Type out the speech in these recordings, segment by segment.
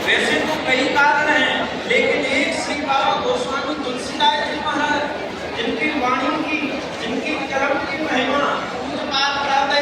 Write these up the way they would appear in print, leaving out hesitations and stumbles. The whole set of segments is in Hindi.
वैसे तो कई कारण हैं, लेकिन एक श्री बाबा गोस्वामी तुलसीदास जी महाराज, जिनकी वाणी की, जिनकी कलम की महिमा पूज्यपाद प्रातः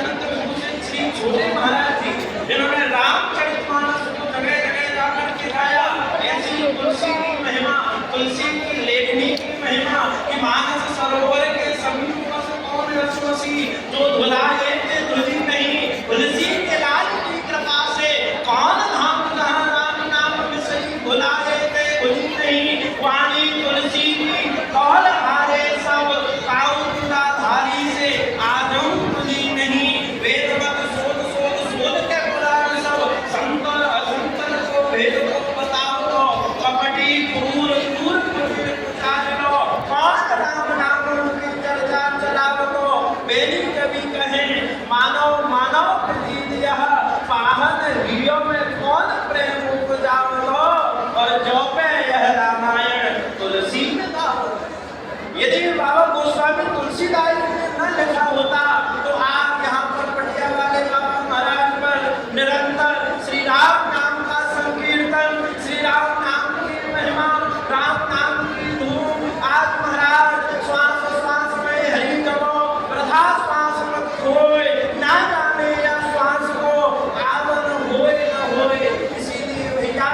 अनंत विभूषण श्री छोटे महाराज जी, जिन्होंने रामचरितमानस को जगह जगह जाकर के गाया। ऐसी तुलसी की महिमा, तुलसी की लेखनी की महिमा कि मानस सरोवर के समीप कौन रसवसी, जो धुलाए ते धुली नहीं, तुलसी के लाल की कृपा से कौन धाम जहाँ राम नाम विसरी, भुलाए ते भुली नहीं, वाणी तुलसी की कौल हारे सब, काऊ तुलाधारी से आजम तुली नहीं, वेदवत शोध शोध शोध के पुराण सब, संतर असंतर को भेद को बताओ तो, कपटी क्रूर क्रूर पुचार लो, कौन राम नाम की चर्चा चलाओ तो, बेली कवि कहे मानव मानव प्रतीत यह, पाहन रियो में कौन प्रेम उपजाओ लो, और जो पे यह रामायण तुलसी में गाओ। यदि बाबा गोस्वामी तुलसीदास जी ने न लिखा होता तो आप यहाँ पर पटिया वाले बाबा महाराज पर निरंतर श्री राम नाम का संकीर्तन, श्री राम नाम की महिमा, राम नाम की धूम, आज महाराज श्वास श्वास में हरि जपो, वृथा श्वास मत खोए, ना जाने या श्वास को आवन होए न होए। इसीलिए भैया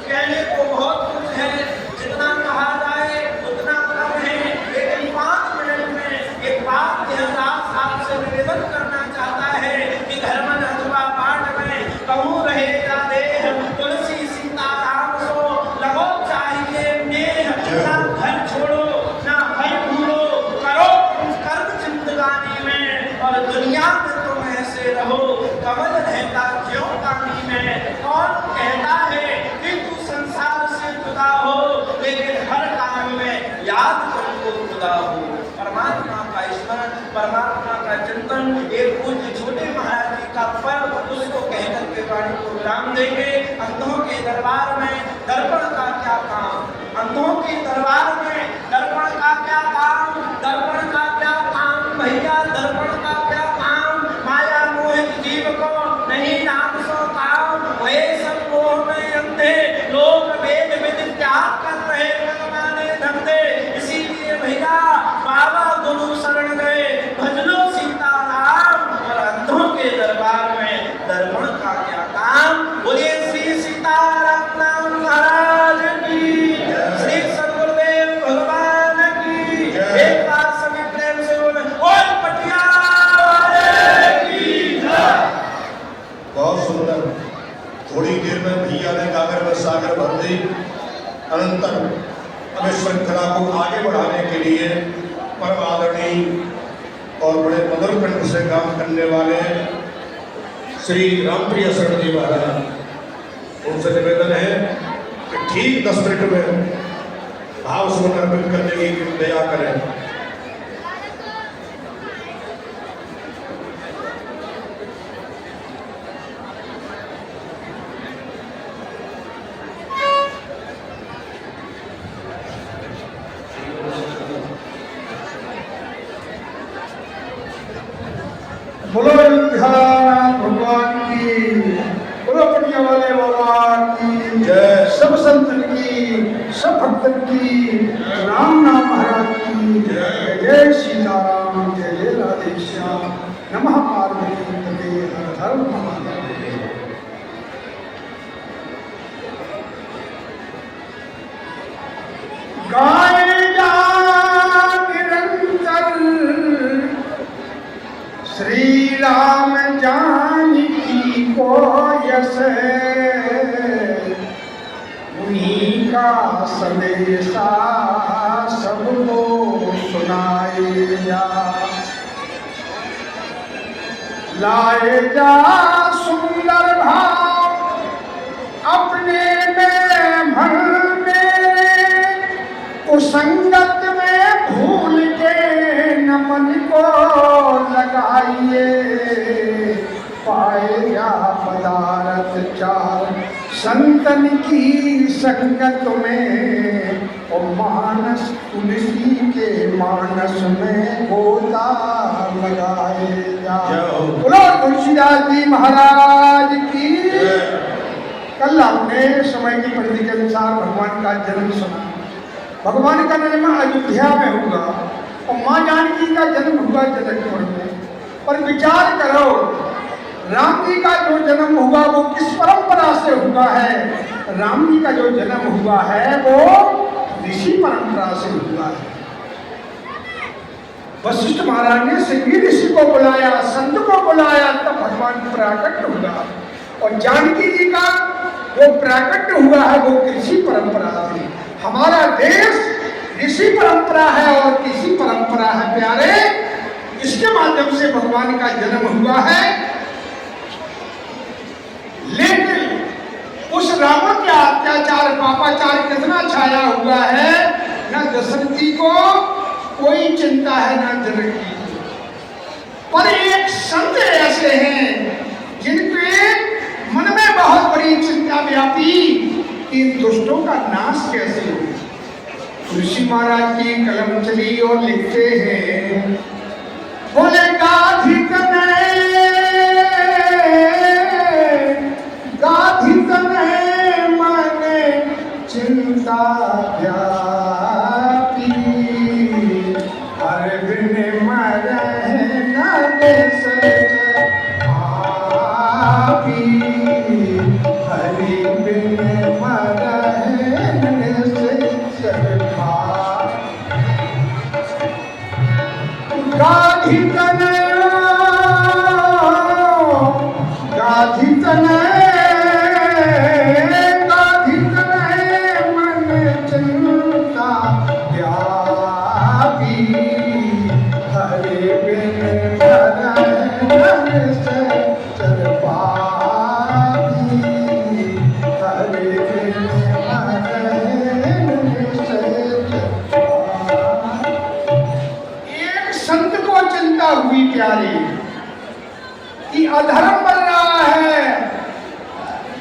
कहने को बहुत कुछ है, जितना कहा जाए उतना कम है, लेकिन 5 मिनट में एक बात देवदास आपसे निवेदन करना चाहता है कि धर्मन अथवा पाठ में कहूँ रहे जा देह, तुलसी सीताराम सो लगो चाहिए नेह, ना घर छोड़ो ना भय भूलो, करो कर्म जिंदगानी में, और दुनिया में तुम ऐसे रहो कमल रहता क्यों पानी में। कौन कहता है कि तू संसार से जुदा हो, लेकिन हर काम में याद तुमको खुदा हो। परमात्मा का स्मरण, परमात्मा का चिंतन, एक पूज्य छोटे महाराज जी का पर्व, उसको कहकर के वाणी को विराम देंगे। अंधों के दरबार में दर्पण का क्या काम, अंधों के दरबार में दर्पण का क्या काम, दर्पण का क्या काम भैया, दर्पण का क्या काम, माया मोहित जीव को नहीं नाम सो काम, वे सब मोह में अंधे लोग वेद विद त्याग कर रहे मनमाने धंधे। इसीलिए भैया बाबा गुरु शरण गए, भजलो सीताराम, और अंधों के दरबार में दर्पण का क्या काम। बोलिए श्री सीताराम नाम महाराज की, श्री सद्गुरुदेव भगवान की, एक बार सभी प्रेम से बोले ओम पटिया वाले की जय। बहुत सुंदर। थोड़ी देर में भैया ने गागर में सागर भर दी। अनंतर अब इस श्रृंखला को आगे बढ़ाने के लिए परम आदरणीय और बड़े मधुर कंठ से काम करने वाले श्री रामप्रिय शरण जी महाराज, उनसे निवेदन है कि ठीक 10 मिनट में भाव सुमन अर्पित करने की दया करें। बोलो भगवान की, बोलो पटिया वाले भगवान की जय। सब संतन की, सब भक्तन की, राम नाम महाराज की जय। जय सीताराम, जय जय राधे श्याम, नमः पार्वती पते, हर हर महादेव। गाए जा निरंतर श्री राम जानकी को यश, उन्हीं का संदेशा सबको सुनाए जा, लाए जा सुंदर भाव अपने में मन मेरे, कुसंगत में भूल के न मन को लगाइए, पाएगा पदारथ चार संतन की संगत में, और मानस तुलसी के मानस में गोता लगाएगा। बोलो तुलसीदास जी महाराज की। कल आपने समय की परिधि के अनुसार भगवान का जन्म सुना। भगवान का जन्म अयोध्या में हुआ और माँ जानकी का जन्म हुआ जनकपुर में। पर विचार करो, राम जी का जो जन्म हुआ वो किस परंपरा से हुआ है? राम जी का जो जन्म हुआ है वो ऋषि परंपरा से हुआ है। वशिष्ठ महाराज ने सिंगी ऋषि को बुलाया, संत को बुलाया, तब भगवान प्रकट हुआ। और जानकी जी का वो प्रकट हुआ है वो कृषि परंपरा से। हमारा देश ऋषि परंपरा है और कृषि परंपरा है प्यारे। इसके माध्यम से भगवान का जन्म हुआ है। लेकिन उस रावण के अत्याचार पापाचार कितना छाया हुआ है, न दशरथ जी को कोई चिंता है न जनक जी को। पर एक संत ऐसे हैं जिनके मन में बहुत बड़ी चिंता व्यापी कि इन दुष्टों का नाश कैसे हो। ऋषि महाराज की कलम चली और लिखते हैं, बोले गाधी तने मन चिंता व्यापी, हर बिन मरहि न आपी, हरि बिन मरहि गाधी तने मन चिंता व्यापी, हरि बिन मरहि चर पापी, हरि बिन मरहि एक संत को चिंता हुई प्यारी कि अधर्म बढ़ रहा है,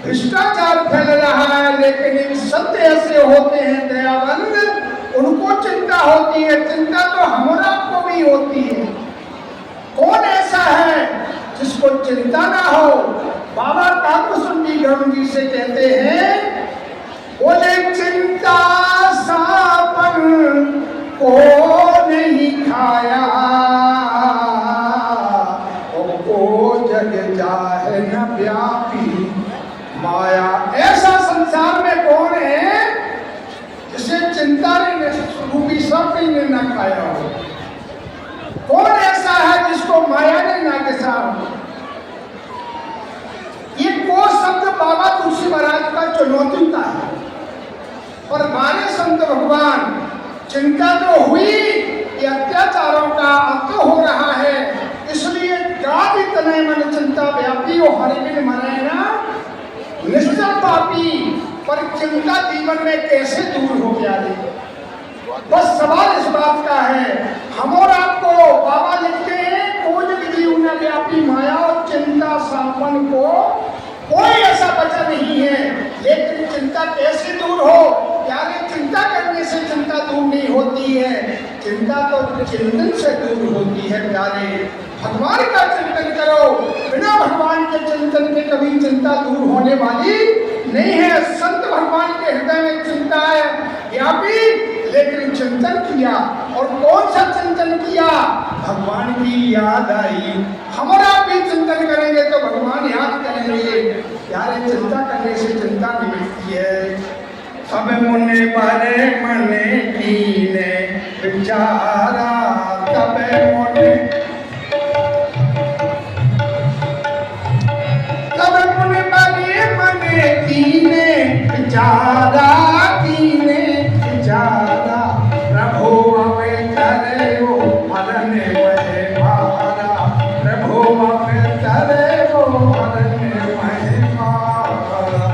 भ्रष्टाचार फैल रहा है। लेकिन एक संत ऐसे होते हैं दयावंद, उनको चिंता होती है। चिंता तो हमारा को भी होती है। कौन ऐसा है जिसको चिंता ना हो? बाबा काकसुंडी गरुड़ जी से कहते हैं, बोले चिंता सापन को नहीं खाया, जग जाहे न व्यापी माया। ऐसा संसार में कौन है जिसे चिंता ने रूपी सांप ने न खाया हो? कौन ऐसा है जिसको माया ने न घिसा हो? ये को शब्द बाबा तुलसी महाराज का चुनौती का है। और माने संत भगवान चिंता तो हुई कि अत्याचारों का अंत हो रहा है, इसलिए गाधी तने मन चिंता व्यापी और हरि बिन मरहि न निश्चल पापी। पर चिंता जीवन में कैसे दूर हो गया? बस सवाल इस बात का है। हम और आपको बाबा लिखते हैं, कोई जीव न व्यापी माया, और चिंता सापन को कोई ऐसा बचा नहीं है। लेकिन चिंता कैसे दूर हो? यानी चिंता करने से चिंता दूर नहीं होती है, चिंता तो चिंतन से दूर होती है प्यारे। भगवान का चिंतन करो, बिना भगवान के चिंतन के कभी चिंता दूर होने वाली नहीं है। संत भगवान के हृदय में चिंता है व्यापी, लेकिन चिंतन किया। और कौन सा चिंतन किया? भगवान की याद आई। हमारा भी चिंतन करेंगे तो भगवान याद करेंगे। यार चिंता करने से चिंता नहीं मिटती है। सब मुने बारे मने कीने विचारा, तब मुने बारे मने कीने विचारा, कीने विचारा। प्रभु अवतरे वो हरण महे मारा, प्रभु अवतरे वो हरण महे मारा।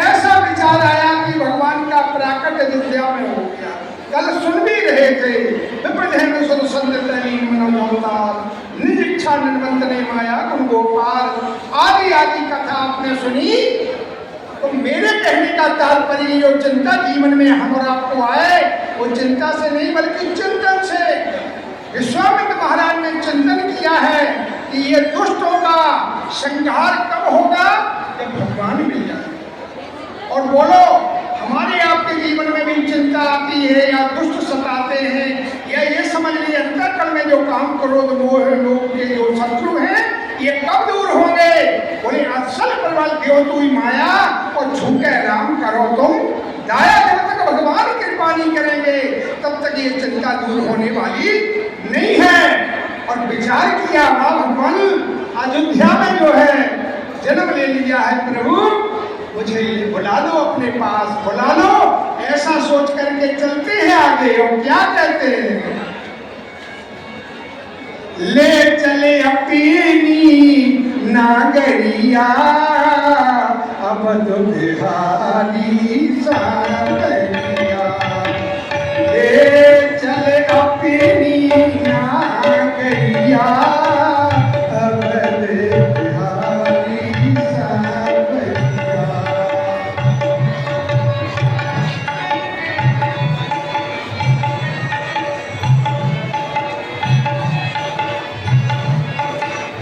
ऐसा विचार आया कि भगवान का प्राकट अयोध्या में हो गया। कल सुन भी रहे थे, विप्रधेनु सुर संदतनी मनोजवतार, निज इच्छा निर्बंधने माया गुण गोपाल। आदि आदि कथा आपने सुनी। तो मेरे कहने का तात्पर्य जो चिंता जीवन में हम और आपको आए, वो चिंता से नहीं बल्कि चिंतन से। विश्वामित्र महाराज ने चिंतन किया है कि ये दुष्टों का संहार कब होगा? जब भगवान मिल जाए। बोलो, हमारे आपके जीवन में भी चिंता आती है या दुष्ट सताते हैं या ये समझ लीजिए अंतःकरण में जो काम क्रोध मोह लोग के जो शत्रु हैं ये कब दूर होंगे? बोले असल प्रबल देव तू माया और झूठे राम करो तुम दाया। जब तक भगवान कृपा नहीं करेंगे तब तक ये चिंता दूर होने वाली नहीं है। और विचार किया भगवान अयोध्या में जो है जन्म ले लिया है प्रभु, मुझे बुला लो अपने पास, बुला लो, ऐसा सोच करके चलते हैं आगे। और क्या कहते हैं? ले चले अपनी नागरिया अब तो बिहारी सागरिया।